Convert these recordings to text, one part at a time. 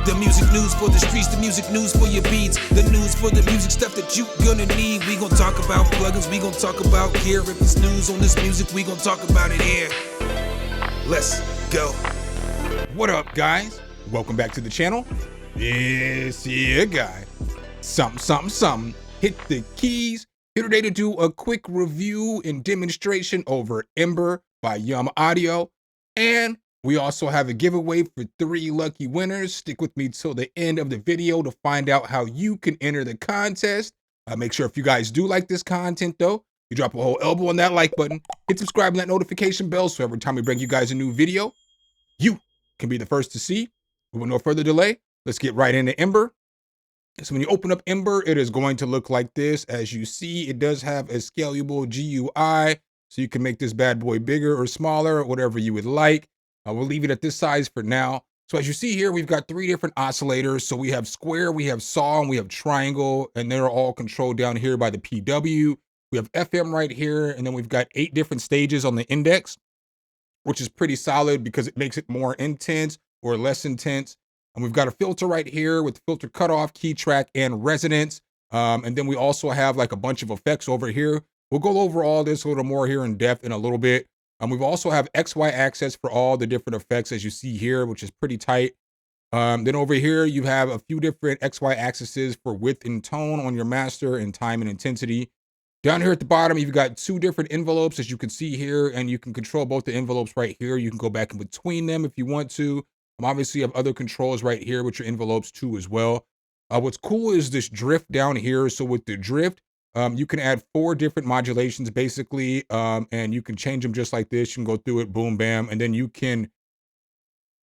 The music news for the streets, the music news for your beats, the news for the music stuff that you gonna need. We gon' talk about plugins, we gon' talk about gear. If it's news on this music, we gon' talk about it here. Let's go. What up, guys? Welcome back to the channel. It's your guy, Something. Hit the keys. Here today to do a quick review and demonstration over Ember by Yum Audio. And we also have a giveaway for 3 lucky winners. Stick with me till the end of the video to find out how you can enter the contest. Make sure if you guys do like this content though, you drop a whole elbow on that like button, hit subscribe and that notification bell so every time we bring you guys a new video, you can be the first to see. With no further delay, let's get right into Ember. So when you open up Ember, it is going to look like this. As you see, it does have a scalable GUI, so you can make this bad boy bigger or smaller, whatever you would like. We'll leave it at this size for now. So as you see here, we've got 3 different oscillators. So we have square, we have saw, and we have triangle, and they're all controlled down here by the PW. We have FM right here, and then we've got 8 different stages on the index, which is pretty solid because it makes it more intense or less intense. And we've got a filter right here with filter cutoff, key track, and resonance. And then we also have like a bunch of effects over here. We'll go over all this a little more here in depth in a little bit. We've also have XY access for all the different effects as you see here, which is pretty tight. Then over here, you have a few different XY axes for width and tone on your master and time and intensity. Down here at the bottom, you've got 2 different envelopes, as you can see here, and you can control both the envelopes right here. You can go back in between them if you want to. Obviously, you have other controls right here with your envelopes too as well. What's cool is this drift down here. So with the drift, you can add 4 different modulations basically, and you can change them just like this. You can go through it, boom, bam, and then you can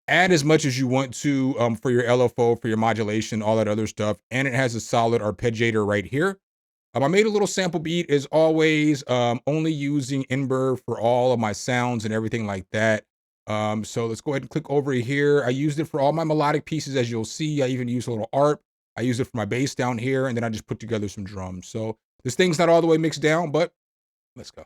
add as much as you want to for your LFO, for your modulation, all that other stuff. And it has a solid arpeggiator right here. I made a little sample beat as always, only using Ember for all of my sounds and everything like that. So let's go ahead and click over here. I used it for all my melodic pieces, as you'll see. I even used a little ARP. I used it for my bass down here, and then I just put together some drums. So this thing's not all the way mixed down, but let's go.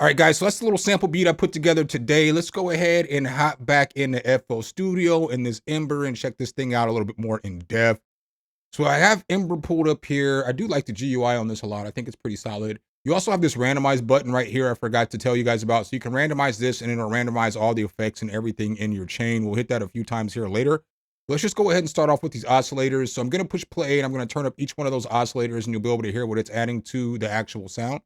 All right, guys, so that's a little sample beat I put together today. Let's go ahead and hop back into FL Studio in this Ember and check this thing out a little bit more in depth. So I have Ember pulled up here. I do like the GUI on this a lot. I think it's pretty solid. You also have this randomize button right here I forgot to tell you guys about. So you can randomize this and it'll randomize all the effects and everything in your chain. We'll hit that a few times here later. Let's just go ahead and start off with these oscillators. So I'm going to push play and I'm going to turn up each one of those oscillators and you'll be able to hear what it's adding to the actual sound.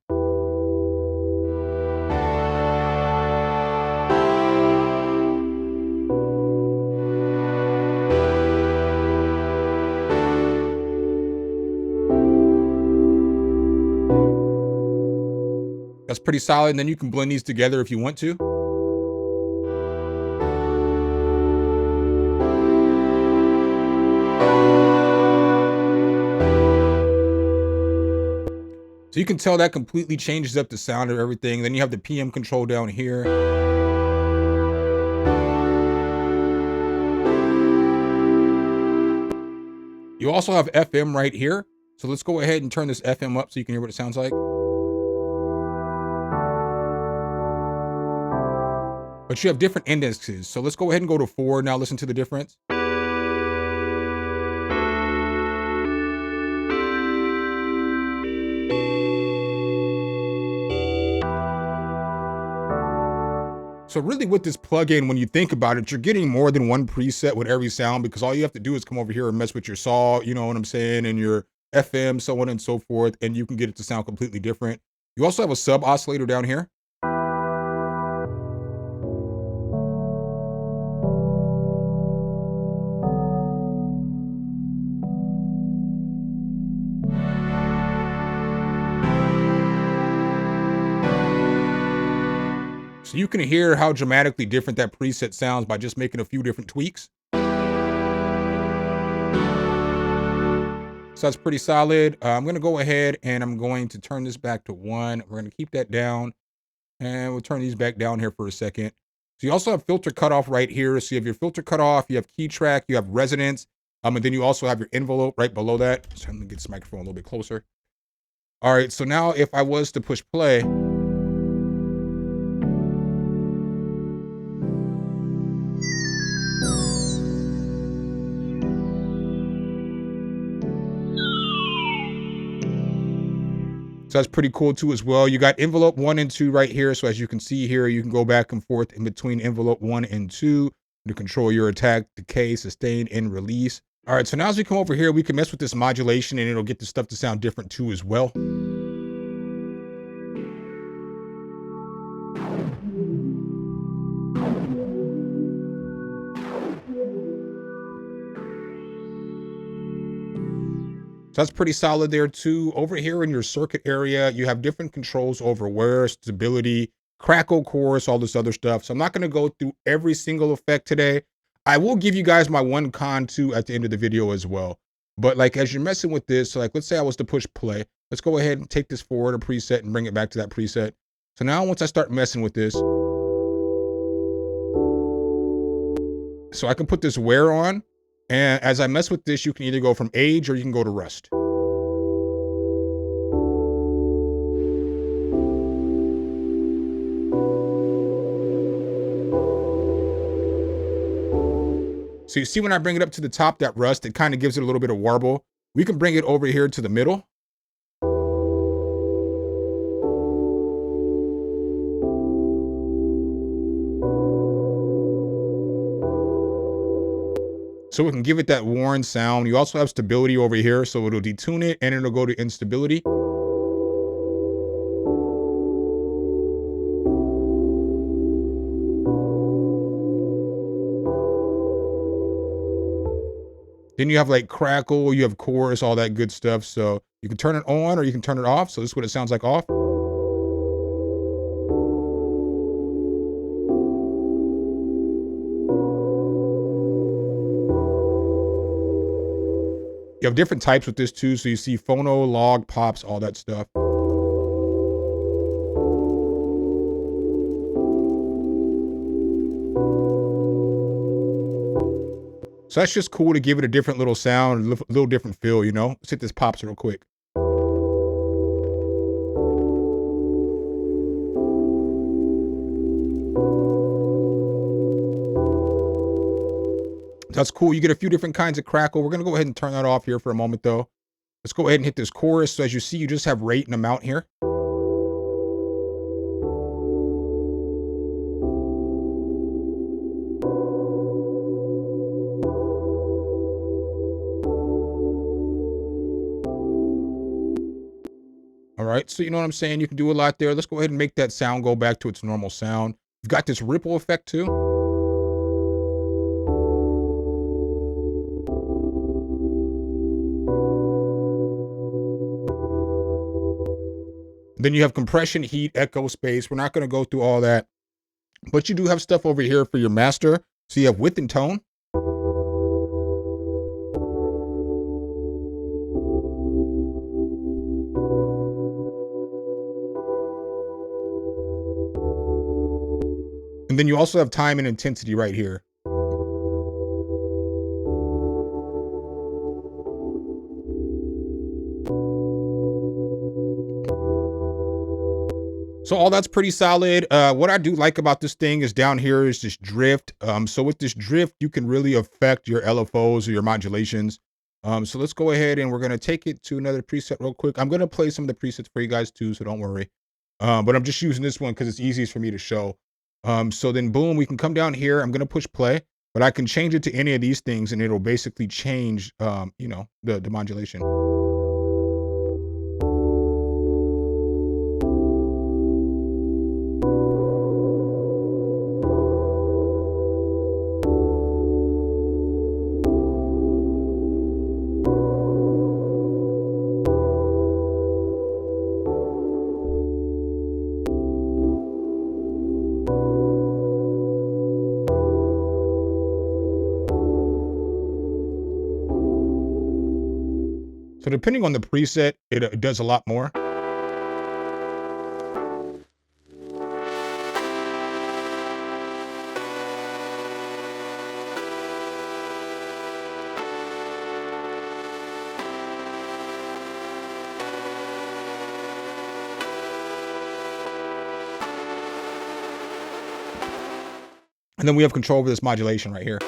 That's pretty solid, and then you can blend these together if you want to. So you can tell that completely changes up the sound of everything. Then you have the PM control down here. You also have FM right here. So let's go ahead and turn this FM up so you can hear what it sounds like. But you have different indexes. So let's go ahead and go to 4. Now listen to the difference. So really with this plugin, when you think about it, you're getting more than one preset with every sound because all you have to do is come over here and mess with your saw, you know what I'm saying, and your FM, so on and so forth, and you can get it to sound completely different. You also have a sub oscillator down here. So you can hear how dramatically different that preset sounds by just making a few different tweaks. So that's pretty solid. I'm going to go ahead and I'm going to turn this back to 1. We're going to keep that down and we'll turn these back down here for a second. So you also have filter cutoff right here. So you have your filter cutoff, you have key track, you have resonance, and then you also have your envelope right below that. So I'm going to get this microphone a little bit closer. All right, so now if I was to push play, so that's pretty cool too as well. You got envelope 1 and 2 right here. So as you can see here, you can go back and forth in between envelope 1 and 2 to control your attack, decay, sustain, and release. All right, so now as we come over here, we can mess with this modulation and it'll get the stuff to sound different too as well. So that's pretty solid there too. Over here in your circuit area, you have different controls over wear, stability, crackle, chorus, all this other stuff. So I'm not going to go through every single effect today. I will give you guys my one con too at the end of the video as well. But like as you're messing with this, so like let's say I was to push play. Let's go ahead and take this forward a preset and bring it back to that preset. So now once I start messing with this, so I can put this wear on. And as I mess with this, you can either go from age or you can go to rust. So you see when I bring it up to the top, that rust, it kind of gives it a little bit of warble. We can bring it over here to the middle. So we can give it that worn sound. You also have stability over here, so it'll detune it and it'll go to instability. Then you have like crackle, you have chorus, all that good stuff. So you can turn it on or you can turn it off. So this is what it sounds like off. You have different types with this too. So you see phono, log, pops, all that stuff. So that's just cool to give it a different little sound, a little different feel, you know? Let's hit this pops real quick. That's cool. You get a few different kinds of crackle. We're going to go ahead and turn that off here for a moment though. Let's go ahead and hit this chorus. So as you see, you just have rate and amount here. All right, so you know what I'm saying? You can do a lot there. Let's go ahead and make that sound go back to its normal sound. You've got this ripple effect too. Then you have compression, heat, echo, space. We're not going to go through all that, but you do have stuff over here for your master. So you have width and tone. And then you also have time and intensity right here. So all that's pretty solid. What I do like about this thing is down here is this drift. So with this drift, you can really affect your LFOs or your modulations. So let's go ahead and we're going to take it to another preset real quick. I'm going to play some of the presets for you guys too, so don't worry. But I'm just using this one because it's easiest for me to show. So then boom, we can come down here. I'm going to push play, but I can change it to any of these things and it'll basically change, you know, the modulation. So depending on the preset, it does a lot more. And then we have control over this modulation right here.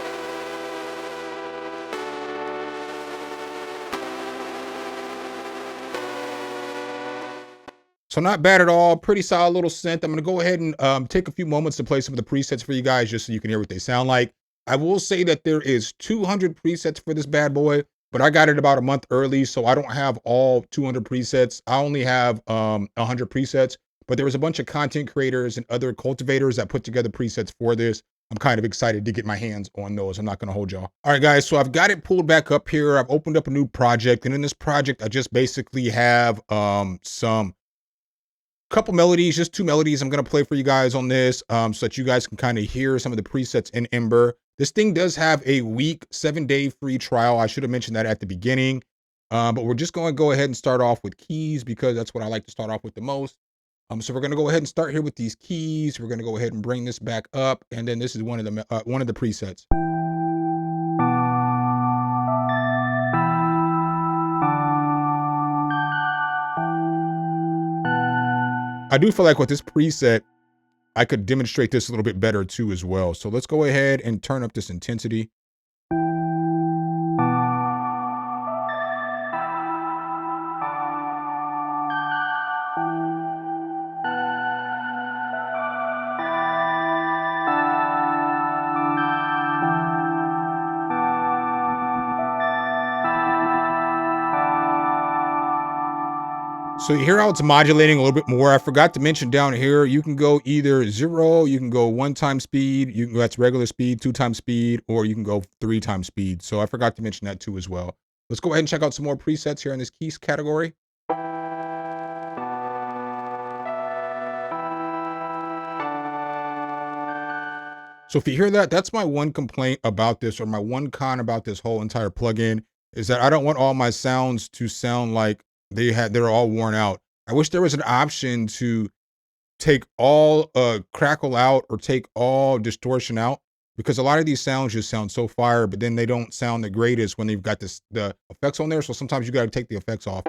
So not bad at all. Pretty solid little synth. I'm going to go ahead and take a few moments to play some of the presets for you guys just so you can hear what they sound like. I will say that there is 200 presets for this bad boy, but I got it about a month early, so I don't have all 200 presets. I only have 100 presets, but there was a bunch of content creators and other cultivators that put together presets for this. I'm kind of excited to get my hands on those. I'm not going to hold y'all. All right, guys, so I've got it pulled back up here. I've opened up a new project, and in this project, I just basically have some couple melodies, just 2 melodies I'm going to play for you guys on this so that you guys can kind of hear some of the presets in Ember. This thing does have a week, 7-day free trial. I should have mentioned that at the beginning, but we're just going to go ahead and start off with keys because that's what I like to start off with the most. So we're going to go ahead and start here with these keys. We're going to go ahead and bring this back up, and then this is one of the presets. I do feel like with this preset, I could demonstrate this a little bit better too as well. So let's go ahead and turn up this intensity. So you hear how it's modulating a little bit more. I forgot to mention down here, you can go either 0, you can go 1 time speed, that's regular speed, 2 times speed, or you can go 3 times speed. So I forgot to mention that too as well. Let's go ahead and check out some more presets here in this keys category. So if you hear that, that's my one complaint about this, or my one con about this whole entire plugin, is that I don't want all my sounds to sound like they're all worn out. I wish there was an option to take all crackle out or take all distortion out, because a lot of these sounds just sound so fire, but then they don't sound the greatest when they've got the effects on there. So sometimes you got to take the effects off.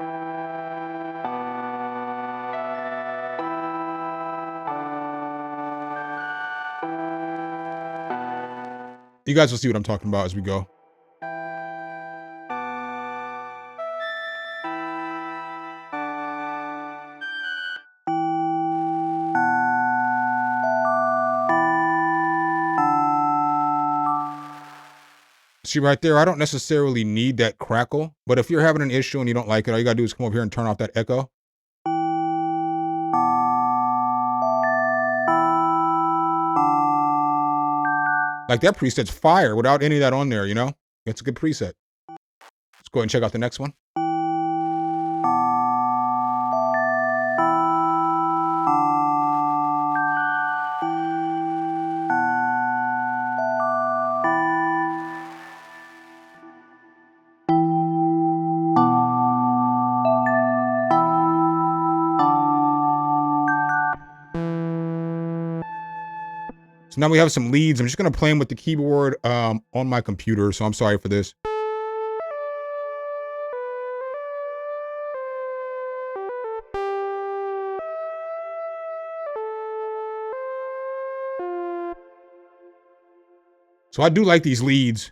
You guys will see what I'm talking about as we go. See right there, I don't necessarily need that crackle, but if you're having an issue and you don't like it, all you gotta do is come over here and turn off that echo. Like that preset's fire without any of that on there, you know? It's a good preset. Let's go ahead and check out the next one. So now we have some leads. I'm just gonna play them with the keyboard on my computer, so I'm sorry for this. So I do like these leads.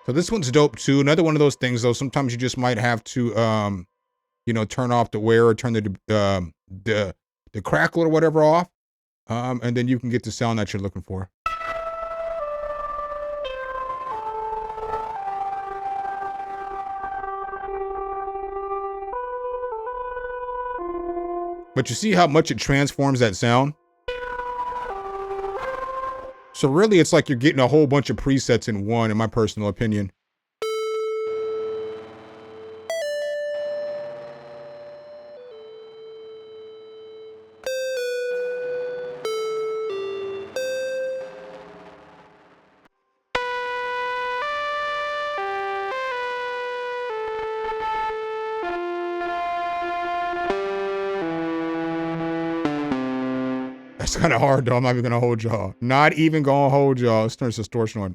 So this one's dope too. Another one of those things though, sometimes you just might have to, you know, turn off the wear or turn the crackle or whatever off. And then you can get the sound that you're looking for. But you see how much it transforms that sound? So really, it's like you're getting a whole bunch of presets in one, in my personal opinion. That's kind of hard though. I'm not even gonna hold y'all. Not even gonna hold y'all. Let's turn this distortion on.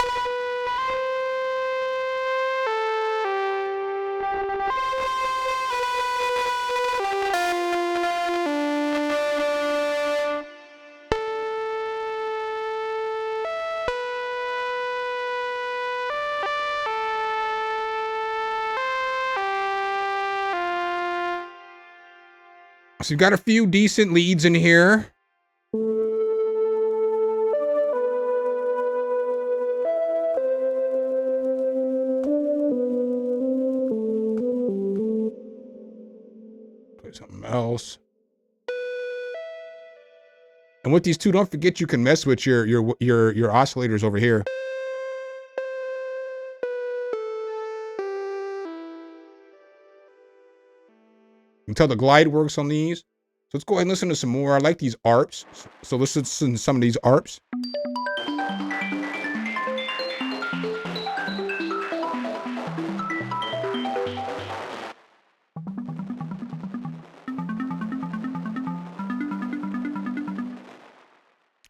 So you've got a few decent leads in here. Play something else. And with these two, don't forget you can mess with your oscillators over here. You can tell the glide works on these. So let's go ahead and listen to some more. I like these ARPs. So let's listen to some of these ARPs.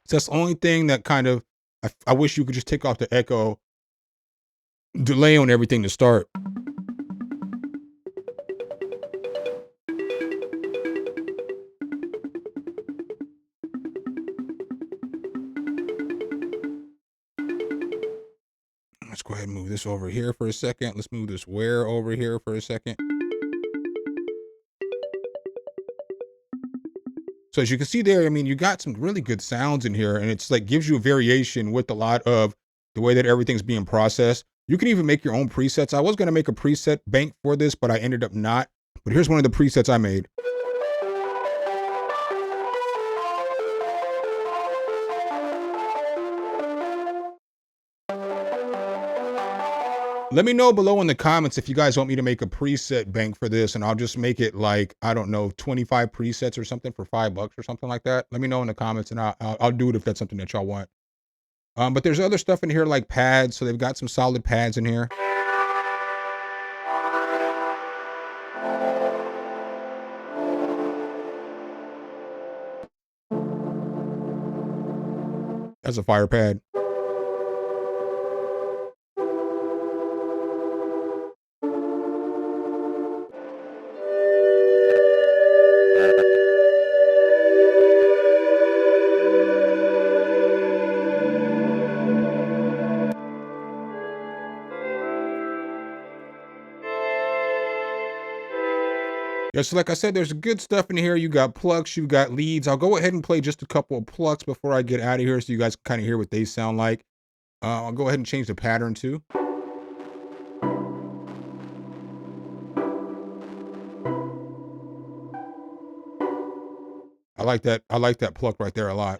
So that's the only thing that kind of, I wish you could just take off the echo delay on everything to start. Let's go ahead and move this over here for a second. Let's move this wear over here for a second. So as you can see there, I mean, you got some really good sounds in here, and it's like gives you a variation with a lot of the way that everything's being processed. You can even make your own presets. I was going to make a preset bank for this, but I ended up not. But here's one of the presets I made. Let me know below in the comments if you guys want me to make a preset bank for this, and I'll just make it like, I don't know, 25 presets or something for $5 or something like that. Let me know in the comments, and I'll do it if that's something that y'all want. But there's other stuff in here like pads, so they've got some solid pads in here. That's a fire pad. Yeah, so like I said, there's good stuff in here. You got plucks, you got leads. I'll go ahead and play just a couple of plucks before I get out of here so you guys can kind of hear what they sound like. I'll go ahead and change the pattern too. I like that pluck right there a lot.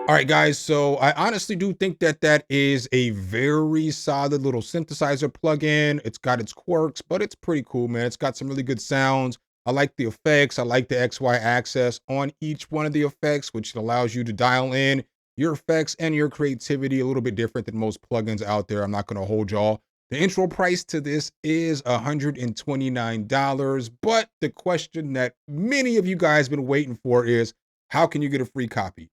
All right, guys, so I honestly do think that that is a very solid little synthesizer plugin. It's got its quirks, but it's pretty cool, man. It's got some really good sounds. I like the effects. I like the XY access on each one of the effects, which allows you to dial in your effects and your creativity a little bit different than most plugins out there. I'm not going to hold y'all. The intro price to this is $129, but the question that many of you guys have been waiting for is, how can you get a free copy?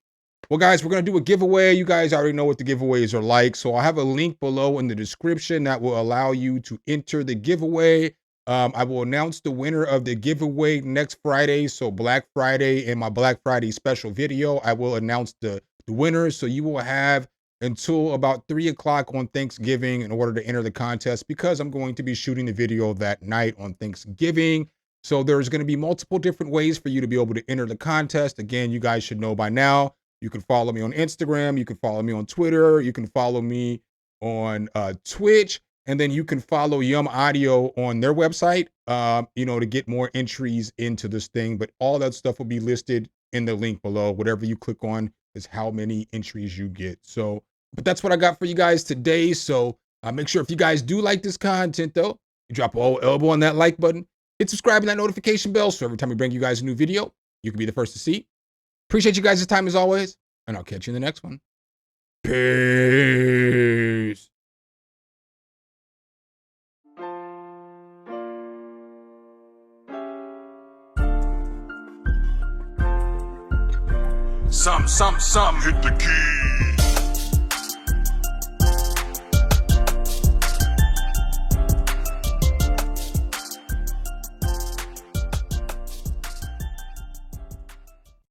Well, guys, we're going to do a giveaway. You guys already know what the giveaways are like. So I'll have a link below in the description that will allow you to enter the giveaway. I will announce the winner of the giveaway next Friday. So Black Friday, in my Black Friday special video, I will announce the winner. So you will have until about 3 o'clock on Thanksgiving in order to enter the contest, because I'm going to be shooting the video that night on Thanksgiving. So there's going to be multiple different ways for you to be able to enter the contest. Again, you guys should know by now. You can follow me on Instagram. You can follow me on Twitter. You can follow me on Twitch. And then you can follow Yum Audio on their website, to get more entries into this thing. But all that stuff will be listed in the link below. Whatever you click on is how many entries you get. So, but that's what I got for you guys today. So make sure if you guys do like this content, though, you drop a whole elbow on that like button, hit subscribe and that notification bell. So every time we bring you guys a new video, you can be the first to see. Appreciate you guys' time as always. And I'll catch you in the next one. Peace. Some, hit the key.